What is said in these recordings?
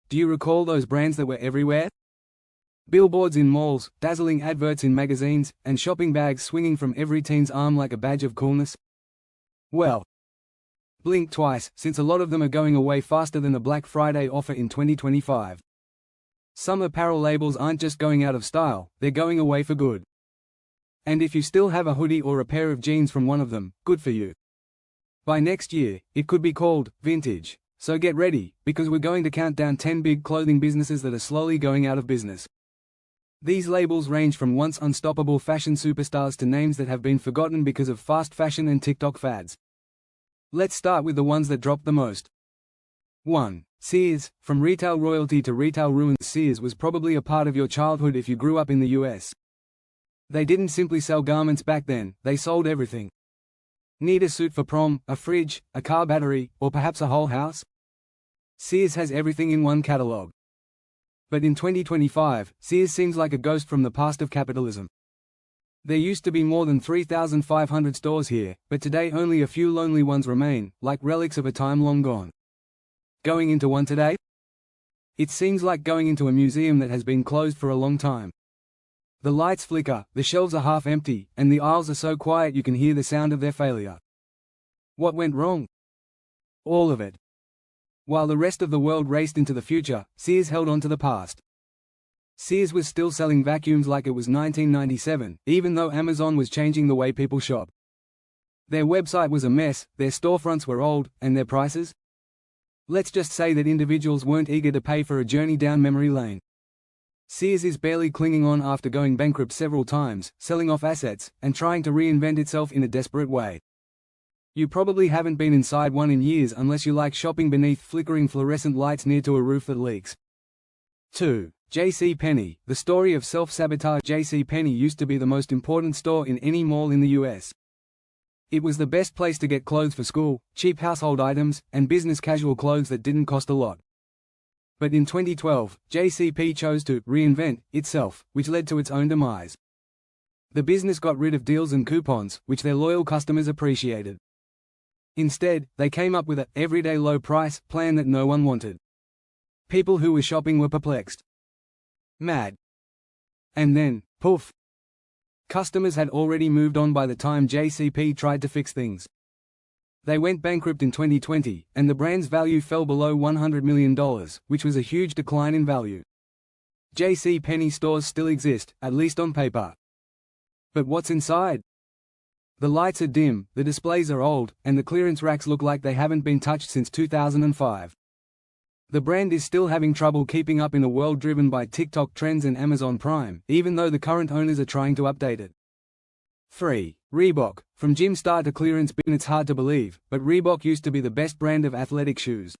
Do you recall those brands that were everywhere? Billboards in malls, dazzling adverts in magazines, and shopping bags swinging from every teen's arm like a badge of coolness? Well, blink twice, since a lot of them are going away faster than the Black Friday offer in 2025. Some apparel labels aren't just going out of style, they're going away for good. And if you still have a hoodie or a pair of jeans from one of them, good for you. By next year, it could be called vintage. So get ready, because we're going to count down 10 big clothing businesses that are slowly going out of business. These labels range from once unstoppable fashion superstars to names that have been forgotten because of fast fashion and TikTok fads. Let's start with the ones that dropped the most. 1. Sears. From retail royalty to retail ruin, Sears was probably a part of your childhood if you grew up in the US. They didn't simply sell garments back then, they sold everything. Need a suit for prom, a fridge, a car battery, or perhaps a whole house? Sears has everything in one catalog. But in 2025, Sears seems like a ghost from the past of capitalism. There used to be more than 3,500 stores here, but today only a few lonely ones remain, like relics of a time long gone. Going into one today? It seems like going into a museum that has been closed for a long time. The lights flicker, the shelves are half empty, and the aisles are so quiet you can hear the sound of their failure. What went wrong? All of it. While the rest of the world raced into the future, Sears held on to the past. Sears was still selling vacuums like it was 1997, even though Amazon was changing the way people shop. Their website was a mess, their storefronts were old, and their prices? Let's just say that individuals weren't eager to pay for a journey down memory lane. Sears is barely clinging on after going bankrupt several times, selling off assets, and trying to reinvent itself in a desperate way. You probably haven't been inside one in years unless you like shopping beneath flickering fluorescent lights near to a roof that leaks. 2. JCPenney. The story of self-sabotage. JCPenney used to be the most important store in any mall in the US. It was the best place to get clothes for school, cheap household items, and business casual clothes that didn't cost a lot. But in 2012, JCP chose to reinvent itself, which led to its own demise. The business got rid of deals and coupons, which their loyal customers appreciated. Instead, they came up with an everyday low price plan that no one wanted. People who were shopping were perplexed. Mad. And then, poof! Customers had already moved on by the time JCP tried to fix things. They went bankrupt in 2020, and the brand's value fell below $100 million, which was a huge decline in value. JCPenney stores still exist, at least on paper. But what's inside? The lights are dim, the displays are old, and the clearance racks look like they haven't been touched since 2005. The brand is still having trouble keeping up in a world driven by TikTok trends and Amazon Prime, even though the current owners are trying to update it. 3. Reebok. From gym star to clearance bin. It's hard to believe, but Reebok used to be the best brand of athletic shoes.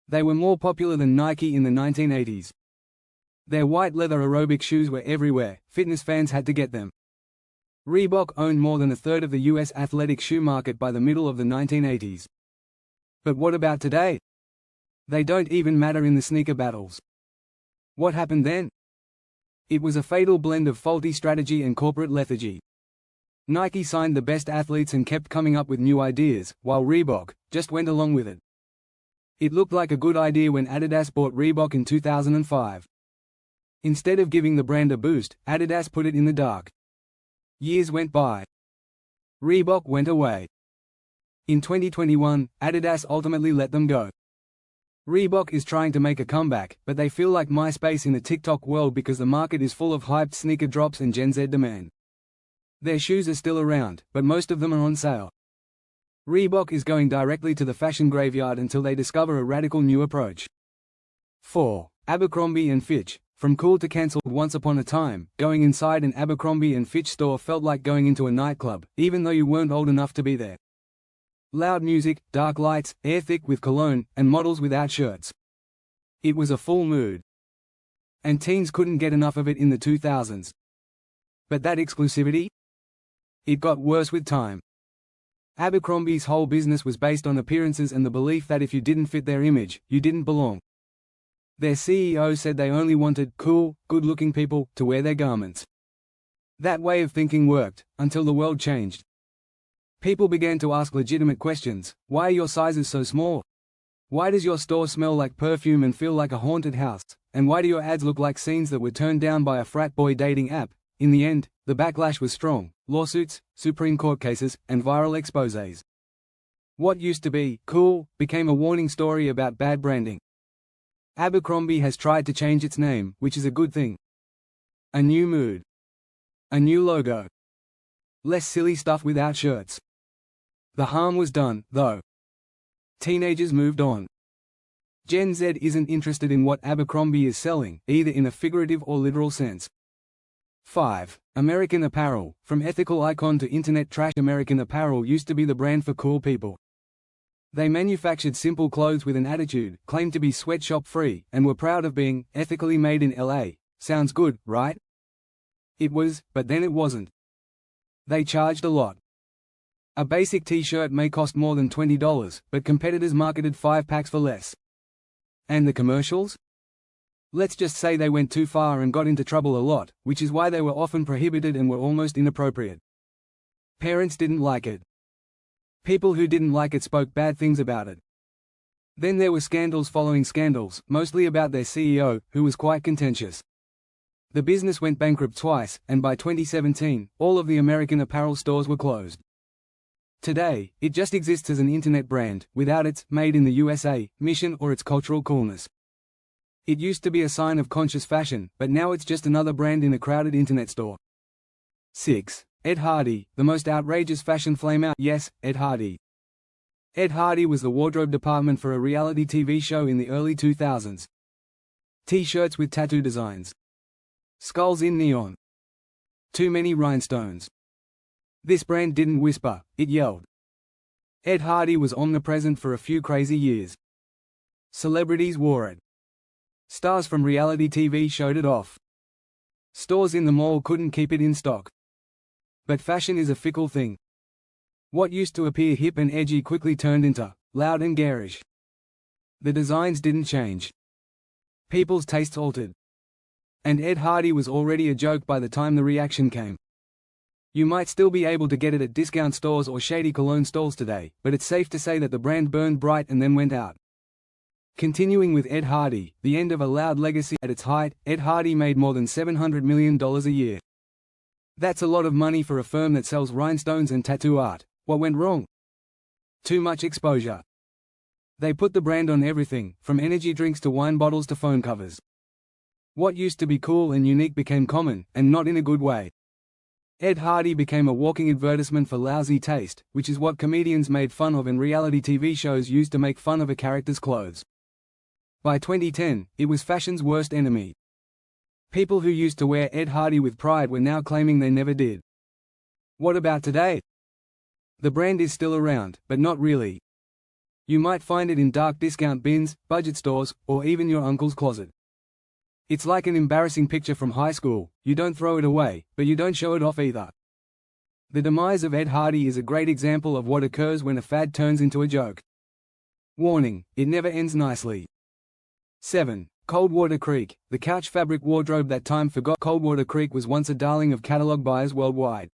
They were more popular than Nike in the 1980s. Their white leather aerobic shoes were everywhere, fitness fans had to get them. Reebok owned more than a third of the US athletic shoe market by the middle of the 1980s. But what about today? They don't even matter in the sneaker battles. What happened then? It was a fatal blend of faulty strategy and corporate lethargy. Nike signed the best athletes and kept coming up with new ideas, while Reebok just went along with it. It looked like a good idea when Adidas bought Reebok in 2005. Instead of giving the brand a boost, Adidas put it in the dark. Years went by. Reebok went away. In 2021, Adidas ultimately let them go. Reebok is trying to make a comeback, but they feel like MySpace in the TikTok world because the market is full of hyped sneaker drops and Gen Z demand. Their shoes are still around, but most of them are on sale. Reebok is going directly to the fashion graveyard until they discover a radical new approach. 4. Abercrombie & Fitch. From cool to cancelled. Once upon a time, going inside an Abercrombie & Fitch store felt like going into a nightclub, even though you weren't old enough to be there. Loud music, dark lights, air thick with cologne, and models without shirts. It was a full mood. And teens couldn't get enough of it in the 2000s. But that exclusivity? It got worse with time. Abercrombie's whole business was based on appearances and the belief that if you didn't fit their image, you didn't belong. Their CEO said they only wanted cool, good-looking people to wear their garments. That way of thinking worked, until the world changed. People began to ask legitimate questions. Why are your sizes so small? Why does your store smell like perfume and feel like a haunted house? And why do your ads look like scenes that were turned down by a frat boy dating app? In the end, the backlash was strong: lawsuits, Supreme Court cases, and viral exposés. What used to be cool became a warning story about bad branding. Abercrombie has tried to change its name, which is a good thing. A new mood. A new logo. Less silly stuff without shirts. The harm was done, though. Teenagers moved on. Gen Z isn't interested in what Abercrombie is selling, either in a figurative or literal sense. 5. American Apparel. From ethical icon to internet trash, American Apparel used to be the brand for cool people. They manufactured simple clothes with an attitude, claimed to be sweatshop-free, and were proud of being ethically made in LA. Sounds good, right? It was, but then it wasn't. They charged a lot. A basic t-shirt may cost more than $20, but competitors marketed 5 packs for less. And the commercials? Let's just say they went too far and got into trouble a lot, which is why they were often prohibited and were almost inappropriate. Parents didn't like it. People who didn't like it spoke bad things about it. Then there were scandals following scandals, mostly about their CEO, who was quite contentious. The business went bankrupt twice, and by 2017, all of the American Apparel stores were closed. Today, it just exists as an internet brand, without its "Made in the USA" mission or its cultural coolness. It used to be a sign of conscious fashion, but now it's just another brand in a crowded internet store. 6. Ed Hardy, the most outrageous fashion flameout. Yes, Ed Hardy. Ed Hardy was the wardrobe department for a reality TV show in the early 2000s. T-shirts with tattoo designs. Skulls in neon. Too many rhinestones. This brand didn't whisper, it yelled. Ed Hardy was omnipresent for a few crazy years. Celebrities wore it. Stars from reality TV showed it off. Stores in the mall couldn't keep it in stock. But fashion is a fickle thing. What used to appear hip and edgy quickly turned into loud and garish. The designs didn't change. People's tastes altered. And Ed Hardy was already a joke by the time the reaction came. You might still be able to get it at discount stores or shady cologne stalls today, but it's safe to say that the brand burned bright and then went out. Continuing with Ed Hardy, the end of a loud legacy. At its height, Ed Hardy made more than $700 million a year. That's a lot of money for a firm that sells rhinestones and tattoo art. What went wrong? Too much exposure. They put the brand on everything, from energy drinks to wine bottles to phone covers. What used to be cool and unique became common, and not in a good way. Ed Hardy became a walking advertisement for lousy taste, which is what comedians made fun of and reality TV shows used to make fun of a character's clothes. By 2010, it was fashion's worst enemy. People who used to wear Ed Hardy with pride were now claiming they never did. What about today? The brand is still around, but not really. You might find it in dark discount bins, budget stores, or even your uncle's closet. It's like an embarrassing picture from high school. You don't throw it away, but you don't show it off either. The demise of Ed Hardy is a great example of what occurs when a fad turns into a joke. Warning, it never ends nicely. 7. Coldwater Creek, the couch fabric wardrobe that time forgot. Coldwater Creek was once a darling of catalog buyers worldwide.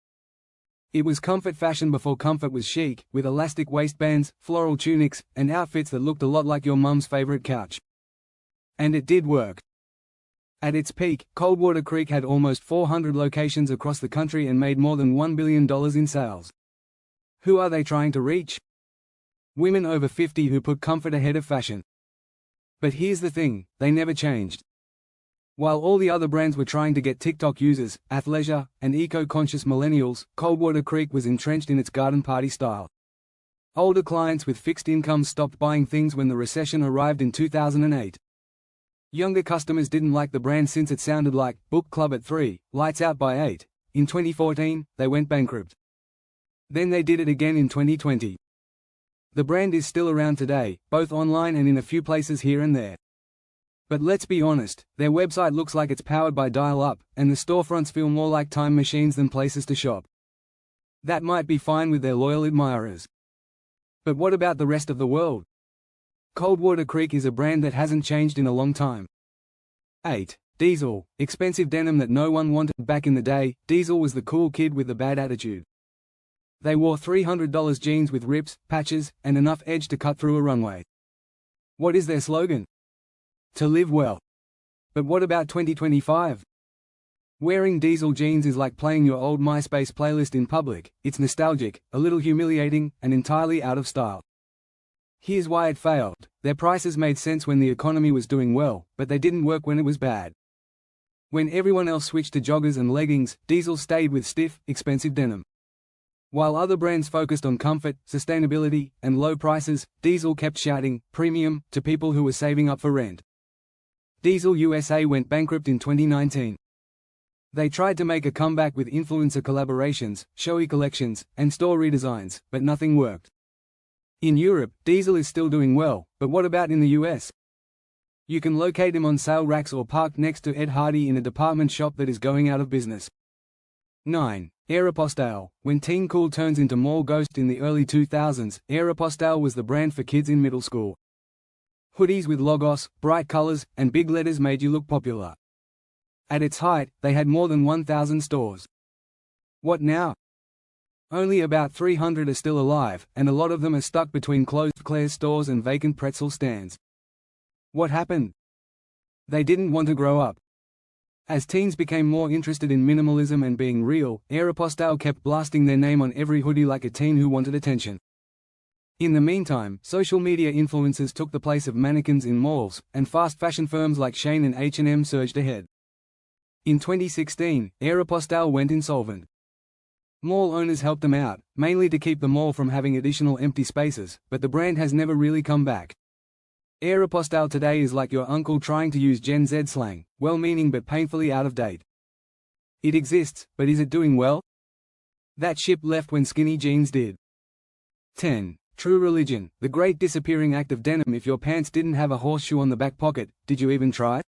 It was comfort fashion before comfort was chic, with elastic waistbands, floral tunics, and outfits that looked a lot like your mum's favorite couch. And it did work. At its peak, Coldwater Creek had almost 400 locations across the country and made more than $1 billion in sales. Who are they trying to reach? Women over 50 who put comfort ahead of fashion. But here's the thing, they never changed. While all the other brands were trying to get TikTok users, athleisure, and eco-conscious millennials, Coldwater Creek was entrenched in its garden party style. Older clients with fixed incomes stopped buying things when the recession arrived in 2008. Younger customers didn't like the brand since it sounded like book club at 3, lights out by 8. In 2014, they went bankrupt. Then they did it again in 2020. The brand is still around today, both online and in a few places here and there. But let's be honest, their website looks like it's powered by dial-up, and the storefronts feel more like time machines than places to shop. That might be fine with their loyal admirers. But what about the rest of the world? Coldwater Creek is a brand that hasn't changed in a long time. 8. Diesel, expensive denim that no one wanted. Back in the day, Diesel was the cool kid with the bad attitude. They wore $300 jeans with rips, patches, and enough edge to cut through a runway. What is their slogan? To live well. But what about 2025? Wearing diesel jeans is like playing your old MySpace playlist in public. It's nostalgic, a little humiliating, and entirely out of style. Here's why it failed. Their prices made sense when the economy was doing well, but they didn't work when it was bad. When everyone else switched to joggers and leggings, Diesel stayed with stiff, expensive denim. While other brands focused on comfort, sustainability, and low prices, Diesel kept shouting "premium" to people who were saving up for rent. Diesel USA went bankrupt in 2019. They tried to make a comeback with influencer collaborations, showy collections, and store redesigns, but nothing worked. In Europe, Diesel is still doing well, but what about in the US? You can locate him on sale racks or parked next to Ed Hardy in a department shop that is going out of business. 9. Aeropostale. When teen cool turns into mall ghost in the early 2000s, Aeropostale was the brand for kids in middle school. Hoodies with logos, bright colors, and big letters made you look popular. At its height, they had more than 1,000 stores. What now? Only about 300 are still alive, and a lot of them are stuck between closed Claire's stores and vacant pretzel stands. What happened? They didn't want to grow up. As teens became more interested in minimalism and being real, Aeropostale kept blasting their name on every hoodie like a teen who wanted attention. In the meantime, social media influencers took the place of mannequins in malls, and fast fashion firms like Shein and H&M surged ahead. In 2016, Aeropostale went insolvent. Mall owners helped them out, mainly to keep the mall from having additional empty spaces, but the brand has never really come back. Aeropostale today is like your uncle trying to use Gen Z slang, well-meaning but painfully out of date. It exists, but is it doing well? That ship left when skinny jeans did. 10. True Religion. The great disappearing act of denim. If your pants didn't have a horseshoe on the back pocket, did you even try?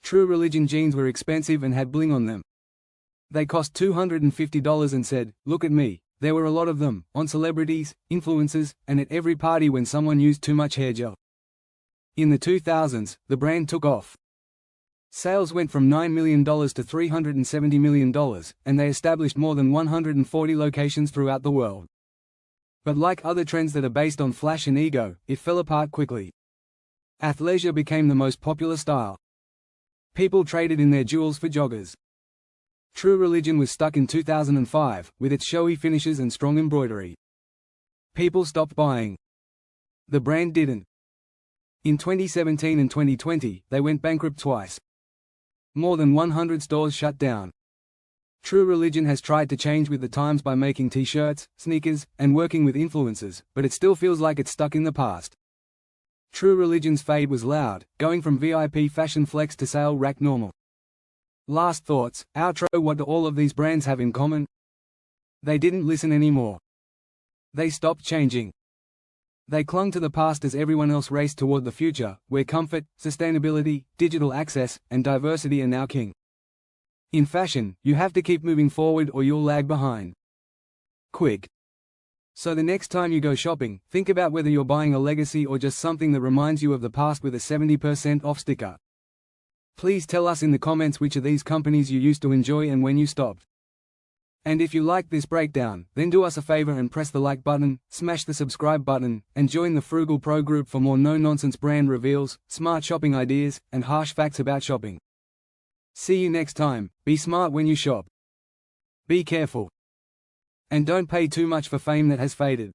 True Religion jeans were expensive and had bling on them. They cost $250 and said, "Look at me." There were a lot of them, on celebrities, influencers, and at every party when someone used too much hair gel. In the 2000s, the brand took off. Sales went from $9 million to $370 million, and they established more than 140 locations throughout the world. But like other trends that are based on flash and ego, it fell apart quickly. Athleisure became the most popular style. People traded in their jewels for joggers. True Religion was stuck in 2005, with its showy finishes and strong embroidery. People stopped buying. The brand didn't. In 2017 and 2020, they went bankrupt twice. More than 100 stores shut down. True Religion has tried to change with the times by making t-shirts, sneakers, and working with influencers, but it still feels like it's stuck in the past. True Religion's fade was loud, going from VIP fashion flex to sale rack normal. Last thoughts, outro. What do all of these brands have in common? They didn't listen anymore. They stopped changing. They clung to the past as everyone else raced toward the future, where comfort, sustainability, digital access, and diversity are now king. In fashion, you have to keep moving forward or you'll lag behind. Quick. So the next time you go shopping, think about whether you're buying a legacy or just something that reminds you of the past with a 70% off sticker. Please tell us in the comments which of these companies you used to enjoy and when you stopped. And if you liked this breakdown, then do us a favor and press the like button, smash the subscribe button, and join the Frugal Pro group for more no-nonsense brand reveals, smart shopping ideas, and harsh facts about shopping. See you next time. Be smart when you shop. Be careful. And don't pay too much for fame that has faded.